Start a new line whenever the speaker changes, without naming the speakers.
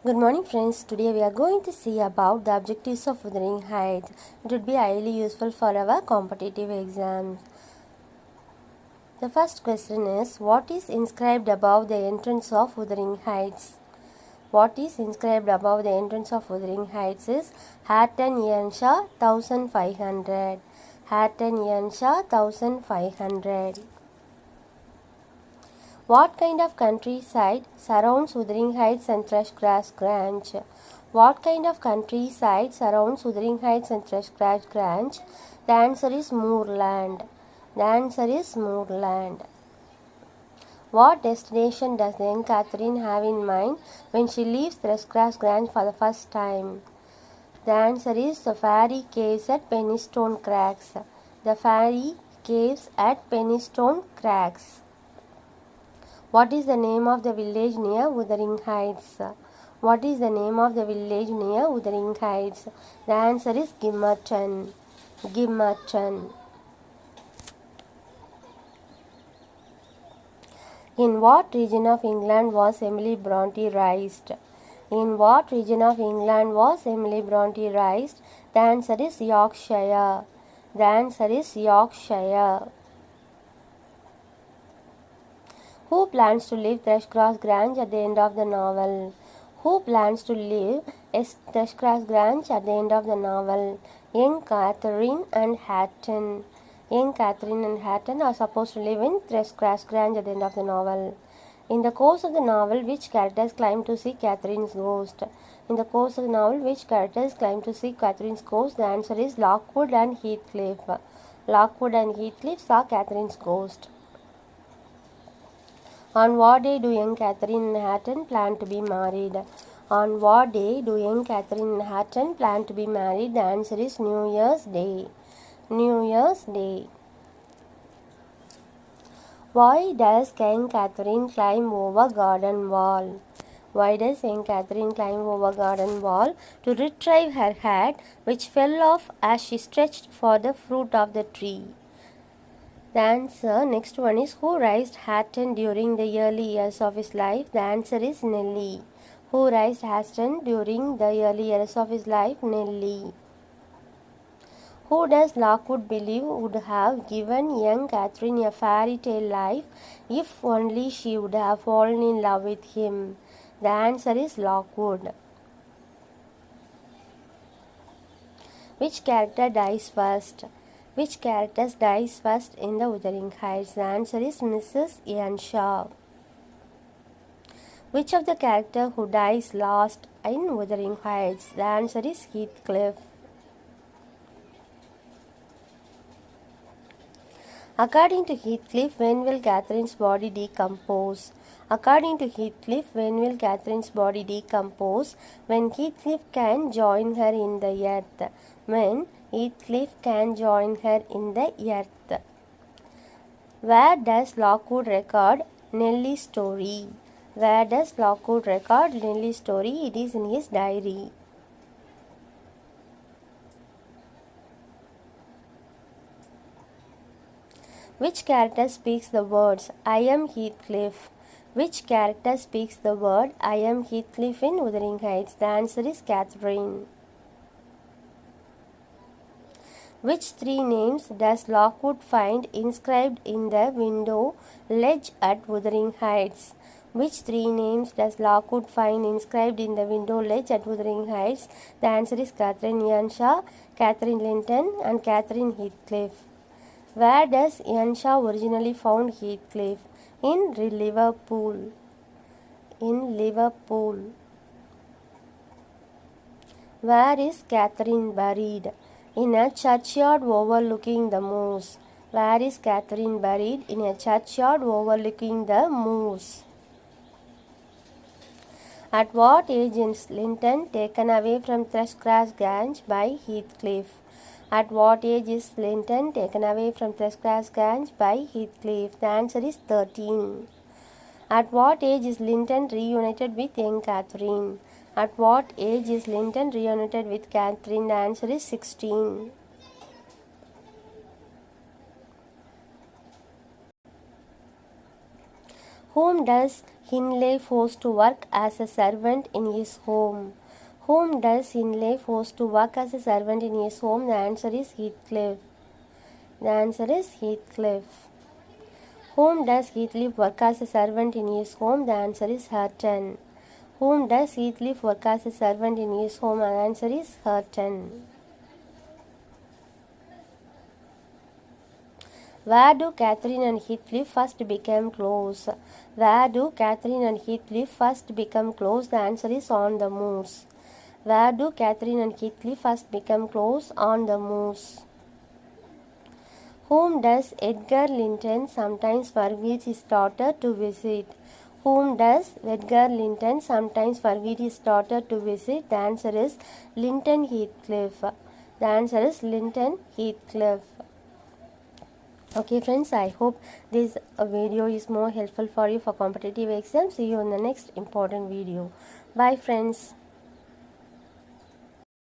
Good morning friends. Today we are going to see about the objectives of Wuthering Heights. It would be highly useful for our competitive exams. The first question is, what is inscribed above the entrance of Wuthering Heights? What is inscribed above the entrance of Wuthering Heights is Hatton Earnshaw 1500. Hatton Earnshaw 1500. What kind of countryside surrounds Wuthering Heights and Thrushgrass Grange? What kind of countryside surrounds Wuthering Heights and Thrushgrass Grange? The answer is moorland. The answer is moorland. What destination does young Catherine have in mind when she leaves Thrushgrass Grange for the first time? The answer is the fairy caves at Pennystone Craigs. The fairy caves at Pennystone Craigs. What is the name of the village near Wuthering Heights? What is the name of the village near Wuthering Heights? The answer is Gimmerton. Gimmerton. In what region of England was Emily Bronte raised? In what region of England was Emily Bronte raised? The answer is Yorkshire. The answer is Yorkshire. Who plans to leave Thrushgrass Grange at the end of the novel? Who plans to leave Thrushgrass Grange at the end of the novel? Young Catherine and Hatton. Young Catherine and Hatton are supposed to live in Thrushgrass Grange at the end of the novel. In the course of the novel, which characters climb to see Catherine's ghost? In the course of the novel, which characters climb to see Catherine's ghost? The answer is Lockwood and Heathcliff. Lockwood and Heathcliff saw Catherine's ghost. On what day do young Catherine and Hatton plan to be married? On what day do young Catherine and Hatton plan to be married? The answer is New Year's Day. New Year's Day. Why does young Catherine climb over garden wall? Why does young Catherine climb over garden wall? To retrieve her hat, which fell off as she stretched for the fruit of the tree. The answer, next one is, who raised Hatton during the early years of his life? The answer is Nellie. Who raised Hatton during the early years of his life? Nellie. Who does Lockwood believe would have given young Catherine a fairy tale life if only she would have fallen in love with him? The answer is Lockwood. Which character dies first? Which character dies first in the Wuthering Heights? The answer is Mrs. Earnshaw. Which of the characters who dies last in Wuthering Heights? The answer is Heathcliff. According to Heathcliff, when will Catherine's body decompose? According to Heathcliff, when will Catherine's body decompose? When Heathcliff can join her in the earth. When Heathcliff can join her in the earth. Where does Lockwood record Nellie's story? Where does Lockwood record Nellie's story? It is in his diary. Which character speaks the words, I am Heathcliff? Which character speaks the word, I am Heathcliff in Wuthering Heights? The answer is Catherine. Which three names does Lockwood find inscribed in the window ledge at Wuthering Heights? Which three names does Lockwood find inscribed in the window ledge at Wuthering Heights? The answer is Catherine Earnshaw, Catherine Linton, and Catherine Heathcliff. Where does Earnshaw originally found Heathcliff? In Liverpool. In Liverpool. Where is Catherine buried? In a churchyard overlooking the moors. Where is Catherine buried? In a churchyard overlooking the moors. At what age is Linton taken away from Thrushgrass Grange by Heathcliff? At what age is Linton taken away from Thrushgrass Grange by Heathcliff? The answer is 13. At what age is Linton reunited with young Catherine? At what age is Linton reunited with Catherine? The answer is 16. Whom does Hindley force to work as a servant in his home? Whom does Hindley force to work as a servant in his home? The answer is Heathcliff. The answer is Heathcliff. Whom does Heathcliff work as a servant in his home? The answer is Hareton. Whom does Heathcliff work as a servant in his home? The answer is Hareton. Where do Catherine and Heathcliff first become close? Where do Catherine and Heathcliff first become close? The answer is on the moors. Where do Catherine and Heathcliff first become close? On the moors. Whom does Edgar Linton sometimes forbid his daughter to visit? Whom does Edgar Linton sometimes forbid his daughter to visit? The answer is Linton Heathcliff. The answer is Linton Heathcliff. Okay friends, I hope this video is more helpful for you for competitive exams. See you in the next important video. Bye friends.